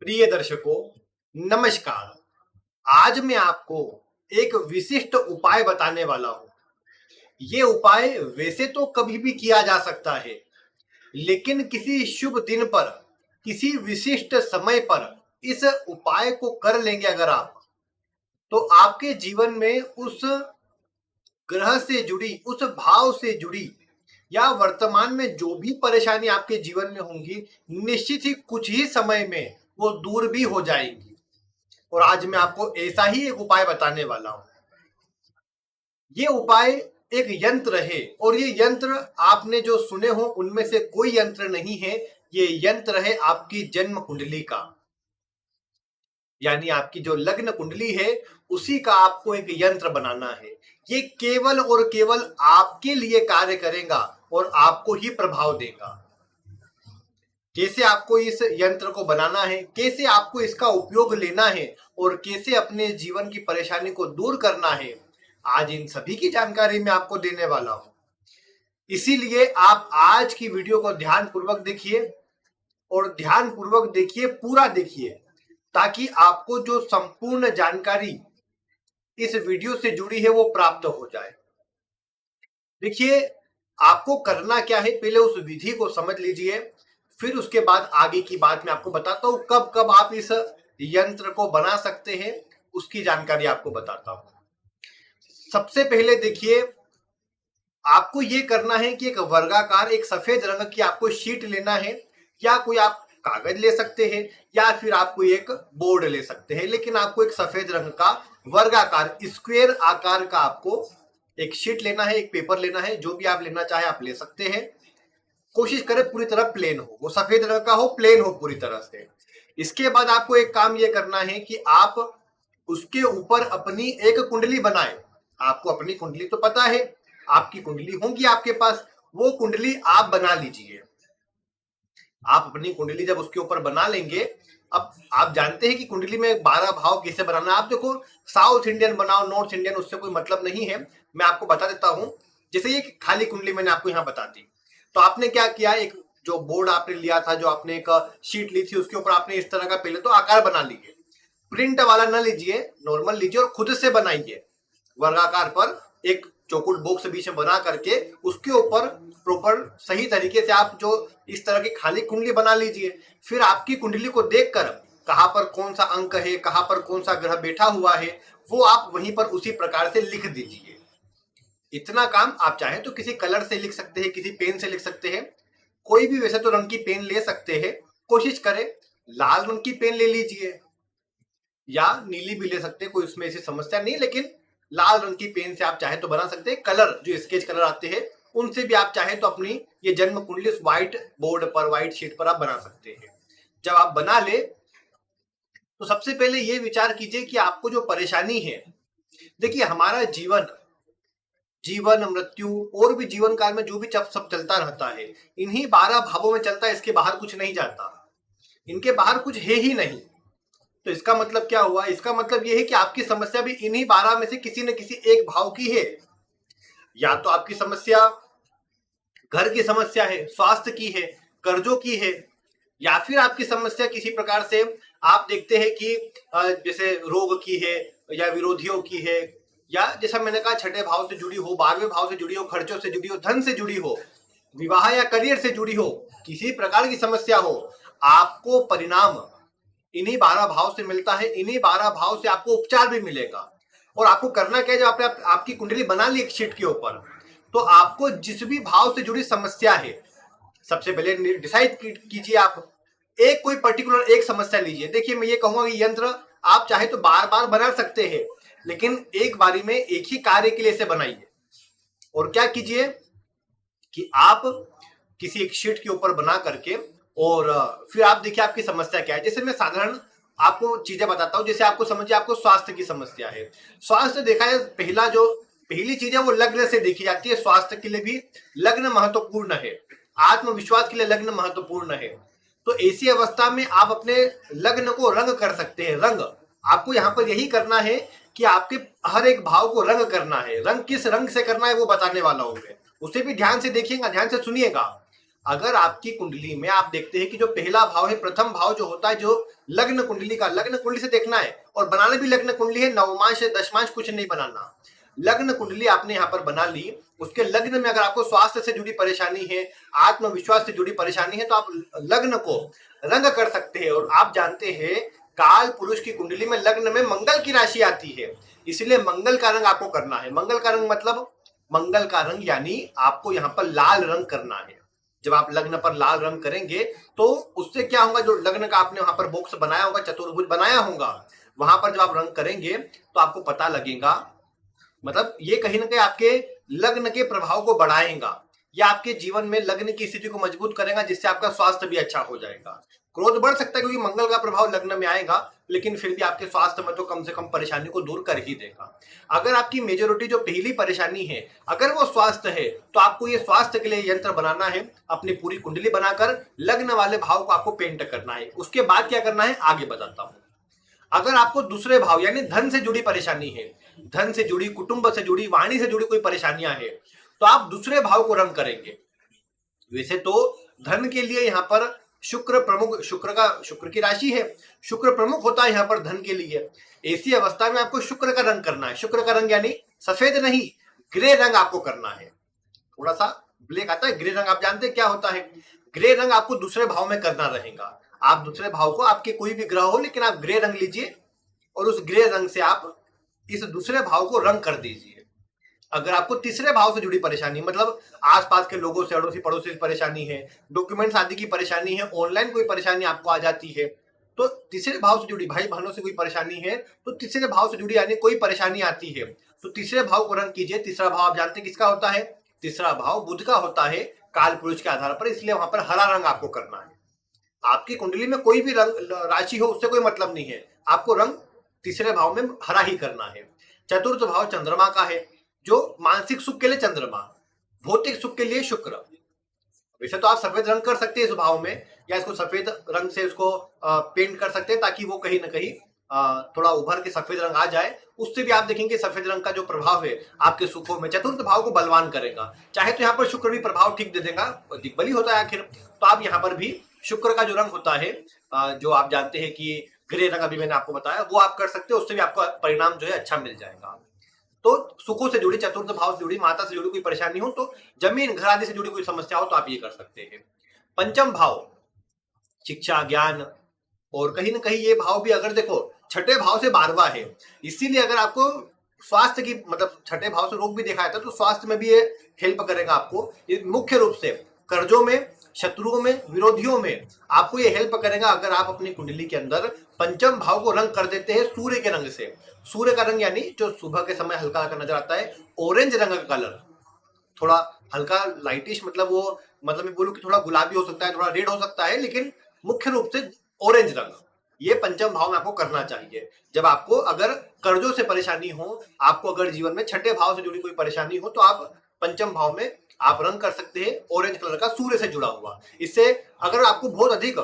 प्रिय दर्शकों, नमस्कार। आज मैं आपको एक विशिष्ट उपाय बताने वाला हूँ। ये उपाय वैसे तो कभी भी किया जा सकता है, लेकिन किसी शुभ दिन पर, किसी विशिष्ट समय पर इस उपाय को कर लेंगे अगर आप, तो आपके जीवन में उस ग्रह से जुड़ी, उस भाव से जुड़ी या वर्तमान में जो भी परेशानी आपके जीवन में होंगी, निश्चित ही कुछ ही समय में वो दूर भी हो जाएंगी। और आज मैं आपको ऐसा ही एक उपाय बताने वाला हूं। ये उपाय एक यंत्र है, और ये यंत्र आपने जो सुने हो उनमें से कोई यंत्र नहीं है। ये यंत्र है आपकी जन्म कुंडली का, यानी आपकी जो लग्न कुंडली है उसी का आपको एक यंत्र बनाना है। ये केवल और केवल आपके लिए कार्य करेगा और आपको ही प्रभाव देगा। कैसे आपको इस यंत्र को बनाना है, कैसे आपको इसका उपयोग लेना है और कैसे अपने जीवन की परेशानी को दूर करना है, आज इन सभी की जानकारी मैं आपको देने वाला हूं। इसीलिए आप आज की वीडियो को ध्यान पूर्वक देखिए, और ध्यान पूर्वक देखिए, पूरा देखिए, ताकि आपको जो संपूर्ण जानकारी इस वीडियो से जुड़ी है वो प्राप्त हो जाए। देखिए, आपको करना क्या है, पहले उस विधि को समझ लीजिए, फिर उसके बाद आगे की बात मैं आपको बताता हूं। कब कब आप इस यंत्र को बना सकते हैं उसकी जानकारी आपको बताता हूं। सबसे पहले देखिए, आपको ये करना है कि एक वर्गाकार, एक सफेद रंग की आपको शीट लेना है, या कोई आप कागज ले सकते हैं, या फिर आप कोई एक बोर्ड ले सकते हैं, लेकिन आपको एक सफेद रंग का वर्गाकार, स्क्वायर आकार का आपको एक शीट लेना है, एक पेपर लेना है। जो भी आप लेना चाहे आप ले सकते हैं। कोशिश करें पूरी तरह प्लेन हो, वो सफेद रंग का हो, प्लेन हो पूरी तरह से। इसके बाद आपको एक काम ये करना है कि आप उसके ऊपर अपनी एक कुंडली बनाएं। आपको अपनी कुंडली तो पता है, आपकी कुंडली होगी आपके पास, वो कुंडली आप बना लीजिए। आप अपनी कुंडली जब उसके ऊपर बना लेंगे, अब आप जानते हैं कि कुंडली में 12 भाव कैसे बनाना है। आप देखो, साउथ इंडियन बनाओ, नॉर्थ इंडियन, उससे कोई मतलब नहीं है। मैं आपको बता देता हूं। जैसे ये खाली कुंडली मैंने आपको यहाँ बता दी, तो आपने क्या किया, एक जो बोर्ड आपने लिया था, जो आपने एक शीट ली थी, उसके ऊपर आपने इस तरह का पहले तो आकार बना लीजिए। प्रिंट वाला ना लीजिए, नॉर्मल लीजिए और खुद से बनाइए। वर्गाकार पर एक चौकुट बॉक्स बीच में बना करके उसके ऊपर प्रॉपर सही तरीके से आप जो इस तरह की खाली कुंडली बना लीजिए। फिर आपकी कुंडली को देखकर कहां पर कौन सा अंक है, कहां पर कौन सा ग्रह बैठा हुआ है, वो आप वहीं पर उसी प्रकार से लिख दीजिए। इतना काम आप चाहें तो किसी कलर से लिख सकते हैं, किसी पेन से लिख सकते हैं। कोई भी वैसे तो रंग की पेन ले सकते हैं। कोशिश करें लाल रंग की पेन ले लीजिए, या नीली भी ले सकते हैं, कोई उसमें ऐसी समस्या नहीं। लेकिन लाल रंग की पेन से आप चाहे तो बना सकते हैं। कलर जो स्केच कलर आते हैं उनसे भी आप चाहे तो अपनी ये जन्म कुंडली व्हाइट बोर्ड पर, व्हाइट शीट पर आप बना सकते हैं। जब आप बना ले तो सबसे पहले ये विचार कीजिए कि आपको जो परेशानी है, देखिए हमारा जीवन, जीवन मृत्यु और भी जीवन काल में जो भी सब चलता रहता है, इन्हीं 12 भावों में चलता है। इसके बाहर कुछ नहीं जाता, इनके बाहर कुछ है ही नहीं। तो इसका मतलब क्या हुआ, इसका मतलब यह है कि आपकी समस्या भी इन्हीं 12 में से किसी न किसी एक भाव की है। या तो आपकी समस्या घर की समस्या है, स्वास्थ्य की है, कर्जों की है, या फिर आपकी समस्या किसी प्रकार से आप देखते हैं कि जैसे रोग की है, या विरोधियों की है, या जैसा मैंने कहा छठे भाव से जुड़ी हो, 12वें भाव से जुड़ी हो, खर्चों से जुड़ी हो, धन से जुड़ी हो, विवाह या करियर से जुड़ी हो, किसी प्रकार की समस्या हो, आपको परिणाम इन्हीं 12 भाव से मिलता है। इन्हीं 12 भाव से आपको उपचार भी मिलेगा। और आपको करना क्या है, जब आपने आपकी कुंडली बना ली एक शीट के ऊपर, तो आपको जिस भी भाव से जुड़ी समस्या है, सबसे पहले डिसाइड कीजिए। आप एक कोई पर्टिकुलर एक समस्या लीजिए। देखिए, मैं ये कहूंगा कि यंत्र आप चाहे तो बार बार बना सकते हैं, लेकिन एक बारी में एक ही कार्य के लिए इसे बनाइए। और क्या कीजिए कि आप किसी एक शीट के ऊपर बना करके, और फिर आप देखिए आपकी समस्या क्या है। जैसे मैं साधारण आपको चीजें बताता हूं। जैसे आपको समझिए आपको स्वास्थ्य की समस्या है। स्वास्थ्य देखा है, पहली चीज है वो लग्न से देखी जाती है। स्वास्थ्य के लिए भी लग्न महत्वपूर्ण है, आत्मविश्वास के लिए लग्न महत्वपूर्ण है। तो ऐसी अवस्था में आप अपने लग्न को रंग कर सकते हैं। रंग आपको यहाँ पर यही करना है कि आपके हर एक भाव को रंग करना है। रंग किस रंग से करना है वो बताने वाला हूं मैं, उसे भी ध्यान से देखिएगा, ध्यान से सुनिएगा। अगर आपकी कुंडली में आप देखते हैं कि जो पहला भाव है, प्रथम भाव जो होता है, जो लग्न कुंडली का, लग्न कुंडली से देखना है और बनाना भी लग्न कुंडली है, नवमांश दशमांश कुछ नहीं बनाना। लग्न कुंडली आपने यहाँ पर बना ली, उसके लग्न में अगर आपको स्वास्थ्य से जुड़ी परेशानी है, आत्मविश्वास से जुड़ी परेशानी है, तो आप लग्न को रंग कर सकते हैं। और आप जानते हैं काल पुरुष की कुंडली में लग्न में मंगल की राशि आती है, इसलिए मंगल का रंग आपको करना है। मंगल का रंग मतलब मंगल का रंग यानी आपको यहाँ पर लाल रंग करना है। जब आप लग्न पर लाल रंग करेंगे तो उससे क्या होगा, जो लग्न का आपने वहां पर बॉक्स बनाया होगा, चतुर्भुज बनाया होगा, वहां पर जब आप रंग करेंगे तो आपको पता लगेगा, मतलब ये कहीं ना कहीं आपके लग्न के प्रभाव को बढ़ाएगा या आपके जीवन में लग्न की स्थिति को मजबूत करेगा, जिससे आपका स्वास्थ्य भी अच्छा हो जाएगा। क्रोध बढ़ सकता है क्योंकि मंगल का प्रभाव लग्न में आएगा, लेकिन फिर भी आपके स्वास्थ्य में तो कम से कम परेशानी को दूर कर ही देगा। अगर आपकी मेजोरिटी जो पहली परेशानी है अगर वो स्वास्थ्य है, तो आपको ये स्वास्थ्य के लिए यंत्र बनाना है, अपनी पूरी कुंडली बनाकर लग्न वाले भाव को आपको पेंट करना है। उसके बाद क्या करना है आगे बताता हूं। अगर आपको दूसरे भाव यानी धन से जुड़ी परेशानी है, धन से जुड़ी, कुटुंब से जुड़ी, वाणी से जुड़ी कोई परेशानियां है, तो आप दूसरे भाव को रंग करेंगे। वैसे तो धन के लिए यहाँ पर शुक्र प्रमुख, शुक्र की राशि है, शुक्र प्रमुख होता है यहाँ पर धन के लिए। ऐसी अवस्था में आपको शुक्र का रंग करना है। शुक्र का रंग यानी सफेद नहीं, ग्रे रंग आपको करना है। थोड़ा सा ब्लैक आता है, ग्रे रंग आप जानते हैं क्या होता है। ग्रे रंग आपको दूसरे भाव में करना रहेगा। आप दूसरे भाव को, आपके कोई भी ग्रह हो, लेकिन आप ग्रे रंग लीजिए और उस ग्रे रंग से आप इस दूसरे भाव को रंग कर दीजिए। अगर आपको तीसरे भाव से जुड़ी परेशानी, मतलब आसपास के लोगों से, अड़ोसी पड़ोसी से परेशानी है, डॉक्यूमेंट्स आदि की परेशानी है, ऑनलाइन कोई परेशानी आपको आ जाती है, तो तीसरे भाव से जुड़ी, भाई बहनों से कोई परेशानी है, तो तीसरे भाव से जुड़ी यानी कोई परेशानी आती है, तो तीसरे भाव को रंग कीजिए। तीसरा भाव आप जानते हैं किसका होता है, तीसरा भाव बुध का होता है काल पुरुष के आधार पर, इसलिए वहां पर हरा रंग आपको करना है। आपकी कुंडली में कोई भी रंग राशि हो उससे कोई मतलब नहीं है, आपको रंग तीसरे भाव में हरा ही करना है। चतुर्थ भाव चंद्रमा का है, जो मानसिक सुख के लिए चंद्रमा, भौतिक सुख के लिए शुक्र। वैसे तो आप सफेद रंग कर सकते हैं इस भाव में, या इसको सफेद रंग से इसको पेंट कर सकते हैं, ताकि वो कहीं ना कहीं थोड़ा उभर के सफेद रंग आ जाए। उससे भी आप देखेंगे सफेद रंग का जो प्रभाव है आपके सुखों में, चतुर्थ भाव को बलवान करेगा। चाहे तो यहाँ पर शुक्र भी प्रभाव ठीक दे देगा, दिग्बली होता है आखिर, तो आप यहाँ पर भी शुक्र का जो रंग होता है, जो आप जानते हैं कि ग्रे रंग, अभी मैंने आपको बताया, वो आप कर सकते हो। उससे भी आपको परिणाम जो है अच्छा मिल जाएगा। तो सुखों से जुड़ी, चतुर्थ भाव से जुड़ी, माता से जुड़ी कोई परेशानी हो, तो जमीन घर आदि से जुड़ी कोई समस्या हो, तो आप ये कर सकते हैं। पंचम भाव शिक्षा ज्ञान, और कहीं ना कहीं ये भाव भी अगर देखो छठे भाव से 12वां है, इसीलिए अगर आपको स्वास्थ्य की, मतलब छठे भाव से रोग भी देखा जाता है, तो स्वास्थ्य में भी ये हेल्प करेगा आपको। ये मुख्य रूप से कर्जों में, शत्रुओं में, विरोधियों में आपको ये हेल्प करेगा अगर आप अपनी कुंडली के अंदर पंचम भाव को रंग कर देते हैं सूर्य के रंग से। सूर्य का रंग यानी जो सुबह के समय हल्का हल्का नजर आता है, ऑरेंज रंग का कलर, थोड़ा हल्का लाइटिश, मतलब वो, मतलब मैं बोलूं कि थोड़ा गुलाबी हो सकता है, थोड़ा रेड हो सकता है, लेकिन मुख्य रूप से ऑरेंज रंग, ये पंचम भाव में आपको करना चाहिए। जब आपको अगर कर्जों से परेशानी हो, आपको अगर जीवन में छठे भाव से जुड़ी कोई परेशानी हो, तो आप पंचम भाव में आप रंग कर सकते हैं ऑरेंज कलर का, सूर्य से जुड़ा हुआ। इससे अगर आपको बहुत अधिक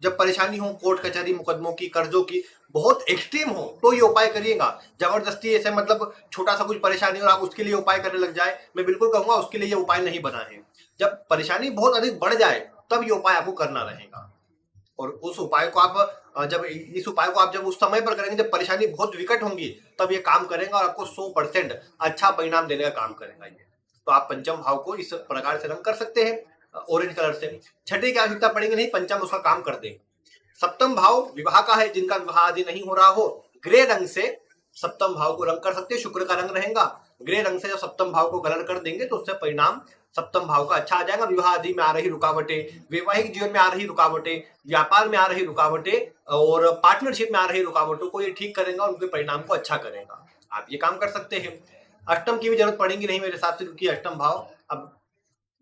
जब परेशानी हो, कोर्ट कचहरी मुकदमों की, कर्जों की बहुत एक्सट्रीम हो, तो ये उपाय करिएगा। जबरदस्ती ऐसे, मतलब छोटा सा कुछ परेशानी और आप उसके लिए उपाय करने लग जाए, मैं बिल्कुल कहूंगा उसके लिए ये उपाय नहीं बना है। जब परेशानी बहुत अधिक बढ़ जाए तब ये उपाय आपको करना रहेगा। और उस उपाय को आप जब इस उपाय को आप जब उस समय पर करेंगे जब परेशानी बहुत विकट होंगी, तब ये काम करेगा और आपको 100% अच्छा परिणाम देने का काम करेगा ये। तो आप पंचम भाव को इस प्रकार से रंग कर सकते हैं ऑरेंज कलर से। छठे की आवश्यकता पड़ेगी नहीं, पंचम उसका काम कर देगा। सप्तम भाव विवाह का है, जिनका विवाह आदि नहीं हो रहा हो, ग्रे रंग से सप्तम भाव को रंग कर सकते हैं। शुक्र का रंग रहेगा, ग्रे रंग से जब सप्तम भाव को कलर कर देंगे तो उससे परिणाम सप्तम भाव का अच्छा आ जाएगा। विवाह आदि में आ रही रुकावटें, वैवाहिक जीवन में आ रही रुकावटें, व्यापार में आ रही रुकावटें और पार्टनरशिप में आ रही रुकावटों को ये ठीक करेगा, उनके परिणाम को अच्छा करेगा। आप ये काम कर सकते हैं। अष्टम की भी जरूरत पड़ेगी नहीं मेरे हिसाब से, क्योंकि अष्टम भाव अब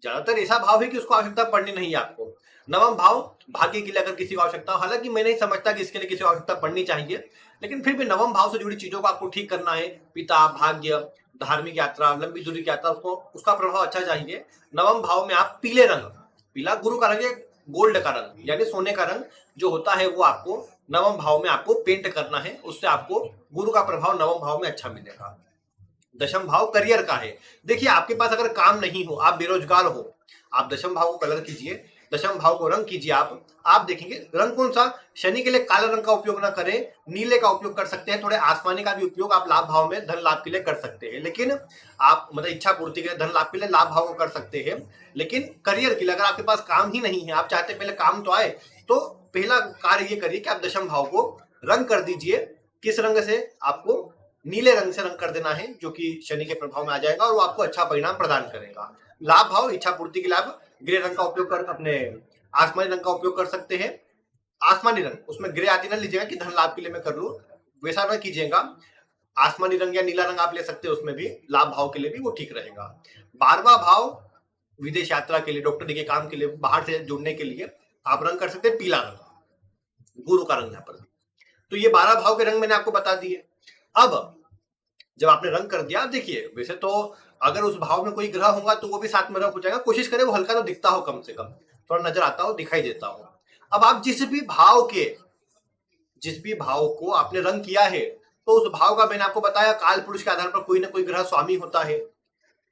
ज्यादातर ऐसा भाव है कि उसको आवश्यकता पड़नी नहीं है आपको। नवम भाव भाग्य के लिए अगर किसी को आवश्यकता हो, हालांकि मैं नहीं समझता कि इसके लिए किसी को आवश्यकता पड़नी चाहिए, लेकिन फिर भी नवम भाव से जुड़ी चीजों को आपको ठीक करना है। पिता, भाग्य, धार्मिक यात्रा, लंबी दूरी की यात्रा, उसको उसका प्रभाव अच्छा चाहिए। नवम भाव में आप पीले रंग, पीला गुरु का रंग है, गोल्ड का रंग यानी सोने का रंग जो होता है, वो आपको नवम भाव में आपको पेंट करना है। उससे आपको गुरु का प्रभाव नवम भाव में अच्छा मिलेगा। दशम भाव करियर का है। देखिए आपके पास अगर काम नहीं हो, आप बेरोजगार हो, आप दशम भाव को कलर कीजिए, दशम भाव को रंग कीजिए। आप देखेंगे रंग कौन सा, शनि के लिए काला रंग का उपयोग ना करें, नीले का उपयोग कर सकते हैं, थोड़े आसमानी का भी उपयोग आप लाभ भाव में धन लाभ के लिए कर सकते हैं। लेकिन आप मतलब इच्छा पूर्ति के लिए धन लाभ के लिए लाभ भाव को कर सकते हैं। लेकिन करियर के लिए अगर आपके पास काम ही नहीं है, आप चाहते पहले काम तो आए, तो पहला कार्य ये करिए कि आप दशम भाव को रंग कर दीजिए। किस रंग से, आपको नीले रंग से रंग कर देना है, जो कि शनि के प्रभाव में आ जाएगा और वो आपको अच्छा परिणाम प्रदान करेगा। लाभ भाव, इच्छा पूर्ति के लिए आप ग्रे रंग का उपयोग कर, अपने आसमानी रंग का उपयोग कर सकते हैं। आसमानी रंग, उसमें ग्रे आदि ना लीजिएगा कि धन लाभ के लिए मैं कर लूं, वैसा ना कीजिएगा। आसमानी रंग या नीला रंग आप ले सकते हैं, उसमें भी लाभ भाव के लिए भी वो ठीक रहेगा। 12वां भाव विदेश यात्रा के लिए, डॉक्टरी के काम के लिए, बाहर से जुड़ने के लिए आप रंग कर सकते हैं पीला रंग, गुरु का रंग यहाँ पर। तो ये 12 भाव के रंग मैंने आपको बता दिए। अब जब आपने रंग कर दिया, देखिए वैसे तो अगर उस भाव में कोई ग्रह होगा तो वो भी साथ में रंग हो जाएगा, कोशिश करें वो हल्का तो दिखता हो, कम से कम थोड़ा नजर आता हो, दिखाई देता हो। अब आप जिस भी भाव को आपने रंग किया है, तो उस भाव का मैंने आपको बताया काल पुरुष के आधार पर कोई ना कोई ग्रह स्वामी होता है।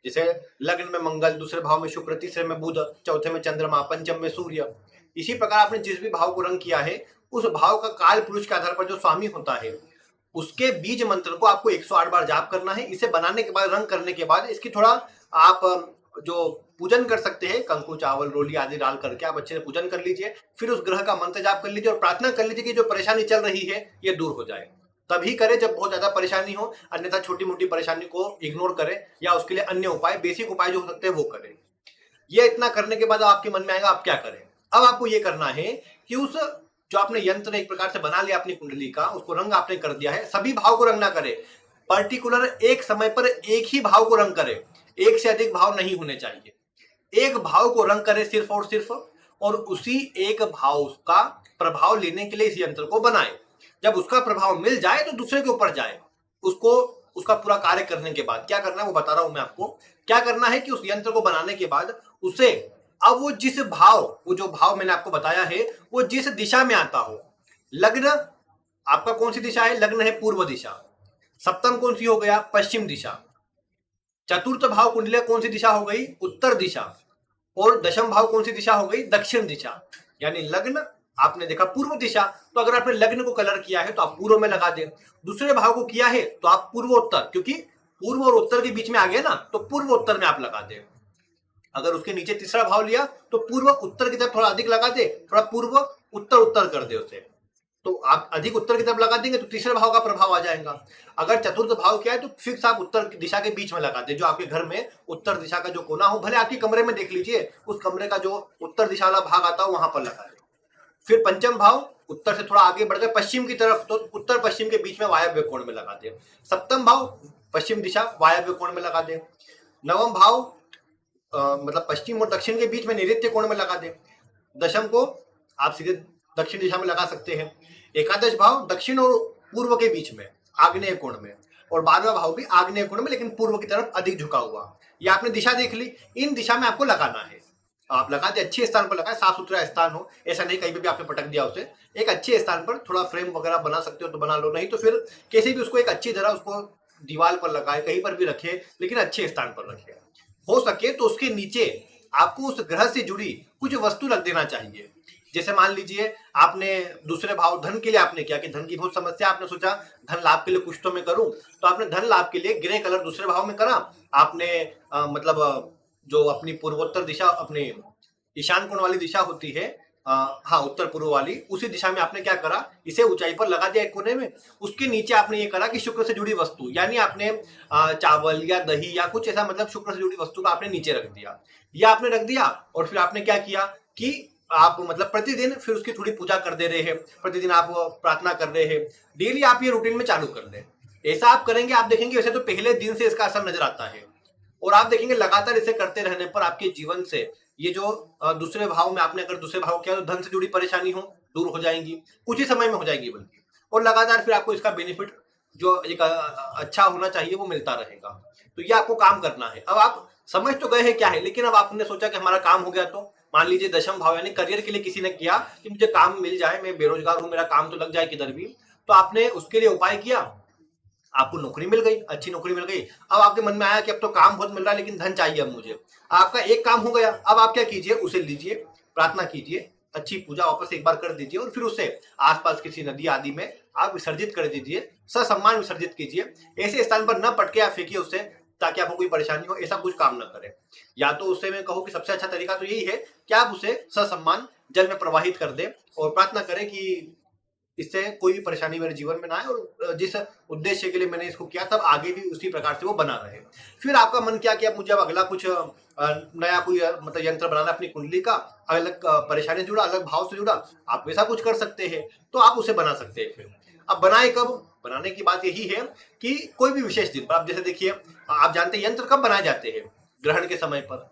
जैसे लग्न में मंगल, दूसरे भाव में शुक्र, तीसरे में बुध, चौथे में चंद्रमा, पंचम में सूर्य। इसी प्रकार आपने जिस भी भाव को रंग किया है, उस भाव का काल पुरुष के आधार पर जो स्वामी होता है, उसके बीज मंत्र को आपको 108 बार जाप करना है। इसे बनाने के बाद, रंग करने के बाद, इसकी थोड़ा आप जो पूजन कर सकते हैं, कंकु चावल रोली आदि डाल करके आप अच्छे से पूजन कर लीजिए। फिर उस ग्रह का मंत्र जाप कर लीजिए और प्रार्थना कर लीजिए कि जो परेशानी चल रही है ये दूर हो जाए। तभी करें जब बहुत ज्यादा परेशानी हो, अन्यथा छोटी मोटी परेशानी को इग्नोर करें या उसके लिए अन्य उपाय, बेसिक उपाय जो हो सकते हैं वो करें। ये इतना करने के बाद आपके मन में आएगा आप क्या करें। अब आपको ये करना है कि उस जो आपने यंत्र एक प्रकार से बना लिया अपनी कुंडली का, उसको रंग आपने कर दिया है, सभी भाव को रंग ना करें, पर्टिकुलर एक समय पर एक ही भाव को रंग करें, एक से अधिक भाव नहीं होने चाहिए। एक भाव को रंग करें सिर्फ और सिर्फ, और उसी एक भाव का प्रभाव लेने के लिए इस यंत्र को बनाए। जब उसका प्रभाव मिल जाए तो दूसरे के ऊपर जाए। उसको उसका पूरा कार्य करने के बाद क्या करना है वो बता रहा हूं मैं आपको। क्या करना है कि उस यंत्र को बनाने के बाद उसे, अब वो जिस भाव, वो जो भाव मैंने आपको बताया है, वो जिस दिशा में आता हो। लग्न आपका कौन सी दिशा है, लग्न है पूर्व दिशा। सप्तम कौन सी हो गया, पश्चिम दिशा। चतुर्थ भाव कुंडली कौन सी दिशा हो गई, उत्तर दिशा। और दशम भाव कौन सी दिशा हो गई, दक्षिण दिशा। यानी लग्न आपने देखा पूर्व दिशा, तो अगर आपने लग्न को कलर किया है तो आप पूर्व में लगा दें। दूसरे भाव को किया है तो आप पूर्वोत्तर, क्योंकि पूर्व और उत्तर के बीच में आ गया ना, तो पूर्वोत्तर में आप लगा दें। अगर उसके नीचे तीसरा भाव लिया तो पूर्व उत्तर की तरफ थोड़ा अधिक लगा दे, थोड़ा पूर्व उत्तर उत्तर कर दे उसे। तो आप अधिक उत्तर की तरफ लगा देंगे तो तीसरे भाव का प्रभाव आ जाएगा। अगर चतुर्थ भाव क्या है तो फिक्स आप उत्तर दिशा के बीच में लगा दें, जो आपके घर में उत्तर दिशा का जो कोना हो, भले आपके कमरे में देख लीजिए, उस कमरे का जो उत्तर दिशा वाला भाग आता हो वहां पर लगा दें। फिर पंचम भाव उत्तर से थोड़ा आगे बढ़कर पश्चिम की तरफ, तो उत्तर पश्चिम के बीच में वायव्य कोण में लगा दें। सप्तम भाव पश्चिम दिशा वायव्य कोण में लगा दें। नवम भाव मतलब पश्चिम और दक्षिण के बीच में नैऋत्य कोण में लगा दें। दशम को आप सीधे दक्षिण दिशा में लगा सकते हैं। एकादश भाव दक्षिण और पूर्व के बीच में आग्नेय कोण में, और 12वां भाव भी आग्नेय कोण में लेकिन पूर्व की तरफ अधिक झुका हुआ। ये आपने दिशा देख ली, इन दिशा में आपको लगाना है। आप लगा दे, अच्छे स्थान पर लगाए, साफ सुथरा स्थान हो, ऐसा नहीं कहीं पे भी आपने पटक दिया उसे। एक अच्छे स्थान पर, थोड़ा फ्रेम वगैरह बना सकते हो तो बना लो, नहीं तो फिर कैसे भी उसको एक अच्छी तरह उसको दीवार पर लगाए, कहीं पर भी रखे, लेकिन अच्छे स्थान पर रखे। हो सके तो उसके नीचे आपको उस ग्रह से जुड़ी कुछ वस्तु रख देना चाहिए। जैसे मान लीजिए आपने दूसरे भाव धन के लिए आपने किया कि धन की बहुत समस्या, आपने सोचा धन लाभ के लिए कुछ तो मैं करूं, तो आपने धन लाभ के लिए ग्रे कलर दूसरे भाव में करा। आपने मतलब जो अपनी पूर्वोत्तर दिशा, अपनी ईशान कोण वाली दिशा होती है, हाँ उत्तर पूर्व वाली, उसी दिशा में आपने क्या करा, इसे ऊंचाई पर लगा दिया एक कोने में। उसके नीचे आपने ये करा कि शुक्र से जुड़ी वस्तु, यानी आपने चावल या दही या कुछ ऐसा, मतलब शुक्र से जुड़ी वस्तु का आपने नीचे रख दिया। या आपने रख दिया और फिर आपने क्या किया कि आप मतलब प्रतिदिन फिर उसकी थोड़ी पूजा कर दे रहे हैं, प्रतिदिन आप प्रार्थना कर रहे हैं, डेली आप ये रूटीन में चालू कर दें। ऐसा आप करेंगे, आप देखेंगे वैसे तो पहले दिन से इसका असर नजर आता है, और आप देखेंगे लगातार इसे करते रहने पर आपके जीवन से ये जो दूसरे भाव में आपने अगर दूसरे भाव किया तो धन से जुड़ी परेशानी हो दूर हो जाएंगी, कुछ ही समय में हो जाएगी बल्कि, और लगातार फिर आपको इसका बेनिफिट जो एक अच्छा होना चाहिए वो मिलता रहेगा। तो ये आपको काम करना है। अब आप समझ तो गए हैं क्या है, लेकिन अब आपने सोचा कि हमारा काम हो गया, तो मान लीजिए दशम भाव यानी करियर के लिए किसी ने किया कि मुझे काम मिल जाए, मैं बेरोजगार हूं, मेरा काम तो लग जाए किधर भी, तो आपने उसके लिए उपाय किया, आपको नौकरी मिल गई, अच्छी नौकरी मिल गई। अब आपके मन में आया कि अब तो काम बहुत मिल रहा है लेकिन धन चाहिए अब मुझे। आपका एक काम हो गया, अब आप क्या कीजिए, उसे लीजिए, प्रार्थना कीजिए, अच्छी पूजा वापस से एक बार कर दीजिए और फिर उसे आसपास किसी नदी आदि में आप विसर्जित कर दीजिए, ससम्मान विसर्जित कीजिए। ऐसे स्थान पर न पटके आप फेंकिए उसे, ताकि आपको कोई परेशानी हो, ऐसा कुछ काम न करें। या तो उससे मैं कहूँ कि सबसे अच्छा तरीका तो यही है कि आप उसे ससम्मान जल में प्रवाहित कर दें और प्रार्थना करें कि इससे कोई भी परेशानी मेरे जीवन में ना आए और जिस उद्देश्य के लिए मैंने इसको किया तब आगे भी उसी प्रकार से वो बना रहे। फिर आपका मन क्या कि अब मुझे अब अगला कुछ नया कोई मतलब यंत्र बनाना अपनी कुंडली का, अलग परेशानी से जुड़ा, अलग भाव से जुड़ा, आप वैसा कुछ कर सकते हैं, तो आप उसे बना सकते हैं। फिर अब बनाए कब? बनाने की बात यही है कि कोई भी विशेष दिन पर, आप जैसे देखिए, आप जानते हैं यंत्र कब बनाए जाते हैं? ग्रहण के समय पर,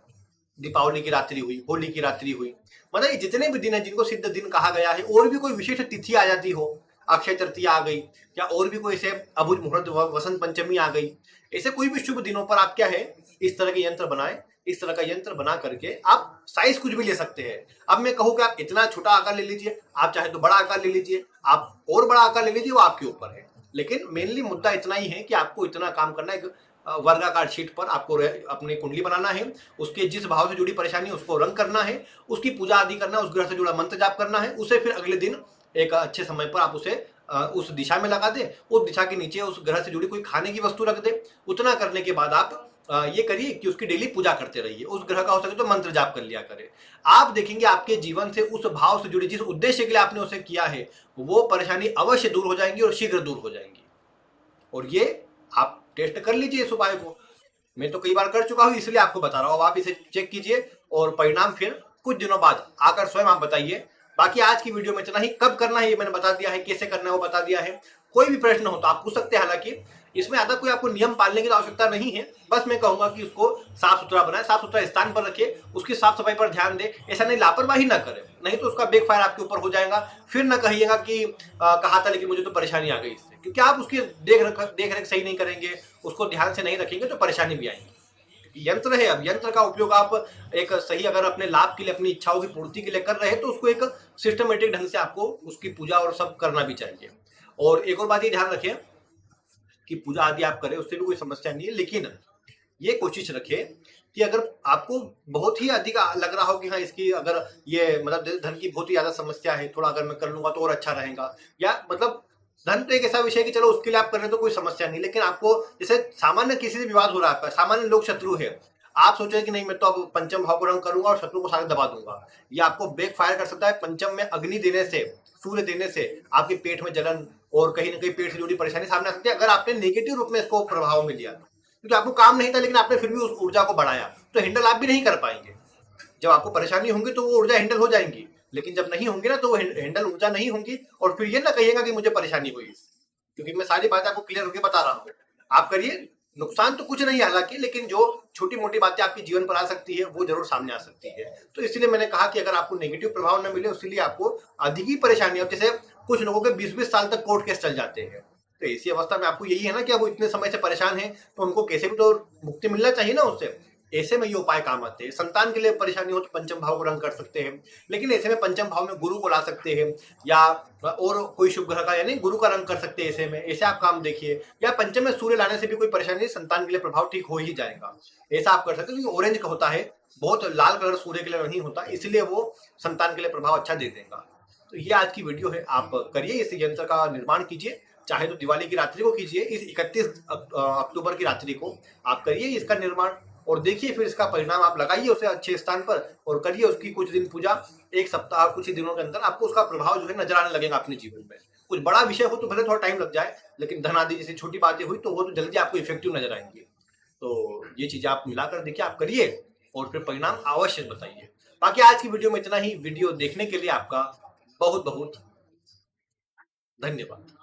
दीपावली की रात्रि हुई, होली की रात्रि हुई, मतलब ये जितने भी दिन है जिनको सिद्ध दिन कहा गया है, और भी कोई विशेष तिथि आ जाती हो, अक्षय तृतीया आ गई, या और भी कोई से अबुझ मुहूर्त, वसंत पंचमी आ गई, ऐसे कोई भी शुभ दिनों पर आप क्या है, इस तरह के यंत्र बनाए। इस तरह का यंत्र बना करके आप साइज कुछ भी ले सकते हैं। अब मैं कहूँ कि आप इतना छोटा आकार ले लीजिए, आप चाहे तो बड़ा आकार ले लीजिए, आप और बड़ा आकार ले लीजिए, वो आपके ऊपर है। लेकिन मेनली मुद्दा इतना ही है कि आपको इतना काम करना है, वर्गाकार शीट पर आपको अपनी कुंडली बनाना है, उसके जिस भाव से जुड़ी परेशानी है उसको रंग करना है, उसकी पूजा आदि करना है, उस ग्रह से जुड़ा मंत्र जाप करना है, उसे फिर अगले दिन एक अच्छे समय पर आप उसे उस दिशा में लगा दे, उस दिशा के नीचे उस ग्रह से जुड़ी कोई खाने की वस्तु रख दे। उतना करने के बाद आप ये करिए कि उसकी डेली पूजा करते रहिए, उस ग्रह का हो सके तो मंत्र जाप कर लिया करें। आप देखेंगे आपके जीवन से उस भाव से जुड़ी, जिस उद्देश्य के लिए आपने उसे किया है, वो परेशानी अवश्य दूर हो जाएंगी और शीघ्र दूर हो जाएंगी। और ये आप टेस्ट कर लीजिए इस उपाय को, मैं तो कई बार कर चुका हूं इसलिए आपको बता रहा हूं। अब आप इसे चेक कीजिए और परिणाम फिर कुछ दिनों बाद आकर स्वयं आप बताइए। बाकी आज की वीडियो में इतना ही। कब करना है ये मैंने बता दिया है, कैसे करना है वो बता दिया है। कोई भी प्रश्न हो तो आप पूछ सकते हैं। हालांकि इसमें ज्यादा कोई आपको नियम पालने की तो आवश्यकता नहीं है, बस मैं कहूंगा कि उसको साफ सुथरा बनाए, साफ सुथरा स्थान पर रखे, उसकी साफ सफाई पर ध्यान दे, ऐसा नहीं लापरवाही ना करे, नहीं तो उसका बैकफायर आपके ऊपर हो जाएगा। फिर ना कहिएगा कि कहा था लेकिन मुझे तो परेशानी आ गई इससे, क्योंकि आप उसकी देख रेख सही नहीं करेंगे, उसको ध्यान से नहीं रखेंगे तो परेशानी भी आएगी। यंत्र है, अब यंत्र का उपयोग आप एक सही, अगर अपने लाभ के लिए, अपनी इच्छाओं की पूर्ति के लिए कर रहे हैं तो उसको एक सिस्टमेटिक ढंग से आपको उसकी पूजा और सब करना भी चाहिए। और एक और बात ये ध्यान रखें कि पूजा आदि आप करें उससे भी कोई समस्या नहीं है, लेकिन ये कोशिश रखें कि अगर आपको बहुत ही अधिक लग रहा हो कि हाँ इसकी अगर ये मतलब धन की बहुत ही ज्यादा समस्या है, थोड़ा अगर मैं कर लूंगा तो और अच्छा रहेगा, या मतलब धन तो एक ऐसा विषय है कि चलो उसके लिए आप कर रहे हैं तो कोई समस्या नहीं, लेकिन आपको जैसे सामान्य किसी से विवाद हो रहा है आपका, सामान्य लोग शत्रु है, आप सोचे कि नहीं मैं तो अब पंचम भाव को रंग करूंगा और शत्रु को सारे दबा दूंगा, ये आपको बैक फायर कर सकता है। पंचम में अग्नि देने से, सूर्य देने से आपके पेट में जलन और कहीं ना कहीं पेट से जुड़ी परेशानी सामने आ सकती है, अगर आपने नेगेटिव रूप में इसको प्रभाव में लिया। क्योंकि आपको काम नहीं था लेकिन आपने फिर भी उस ऊर्जा को बढ़ाया, तो हैंडल आप भी नहीं कर पाएंगे। जब आपको परेशानी होंगी तो वो ऊर्जा हैंडल हो जाएंगी, लेकिन जब नहीं होंगी ना तो वो हैंडल ऊर्जा नहीं होंगी, और फिर ये ना कहिएगा कि मुझे परेशानी हुई। क्योंकि मैं सारी बातें आपको क्लियर होकर बता रहा हूँ, आप करिए, नुकसान तो कुछ नहीं है हालांकि, लेकिन जो छोटी मोटी बातें आपके जीवन पर आ सकती है वो जरूर सामने आ सकती है। तो इसलिए मैंने कहा कि अगर आपको नेगेटिव प्रभाव न मिले उसके लिए आपको अधिक ही परेशानी, अब जैसे कुछ लोगों के 20-20 साल तक कोर्ट केस चल जाते हैं, तो ऐसी अवस्था में आपको यही है ना कि अब वो इतने समय से परेशान है तो उनको कैसे भी तो मुक्ति मिलना चाहिए ना उससे। ऐसे में ये उपाय काम आते हैं। संतान के लिए परेशानी हो तो पंचम भाव को रंग कर सकते हैं, लेकिन ऐसे में पंचम भाव में गुरु को ला सकते हैं, या और कोई शुभ ग्रह का यानी गुरु का रंग कर सकते हैं। ऐसे में ऐसे आप काम देखिए, या पंचम में सूर्य लाने से भी कोई परेशानी, संतान के लिए प्रभाव ठीक हो ही जाएगा। ऐसा आप कर सकते हैं, क्योंकि ऑरेंज का होता है, बहुत लाल कलर सूर्य के लिए नहीं होता, इसलिए वो संतान के लिए प्रभाव अच्छा दे देगा। तो ये आज की वीडियो है, आप करिए, इस यंत्र का निर्माण कीजिए, चाहे तो दिवाली की रात्रि को कीजिए, इस 31 अक्टूबर की रात्रि को आप करिए इसका निर्माण, और देखिए फिर इसका परिणाम आप लगाइए उसे अच्छे स्थान पर और करिए उसकी कुछ दिन पूजा, एक सप्ताह कुछ ही दिनों के अंदर आपको उसका प्रभाव जो है नजर आने लगेगा अपने जीवन में। कुछ बड़ा विषय हो तो भले थोड़ा टाइम लग जाए, लेकिन धन आदि जैसी छोटी बातें हुई तो वो तो जल्दी आपको इफेक्टिव नजर आएंगी। तो ये चीजें आप मिलाकर देखिए, आप करिए और फिर परिणाम अवश्य बताइए। बाकी आज की वीडियो में इतना ही। वीडियो देखने के लिए आपका बहुत बहुत धन्यवाद।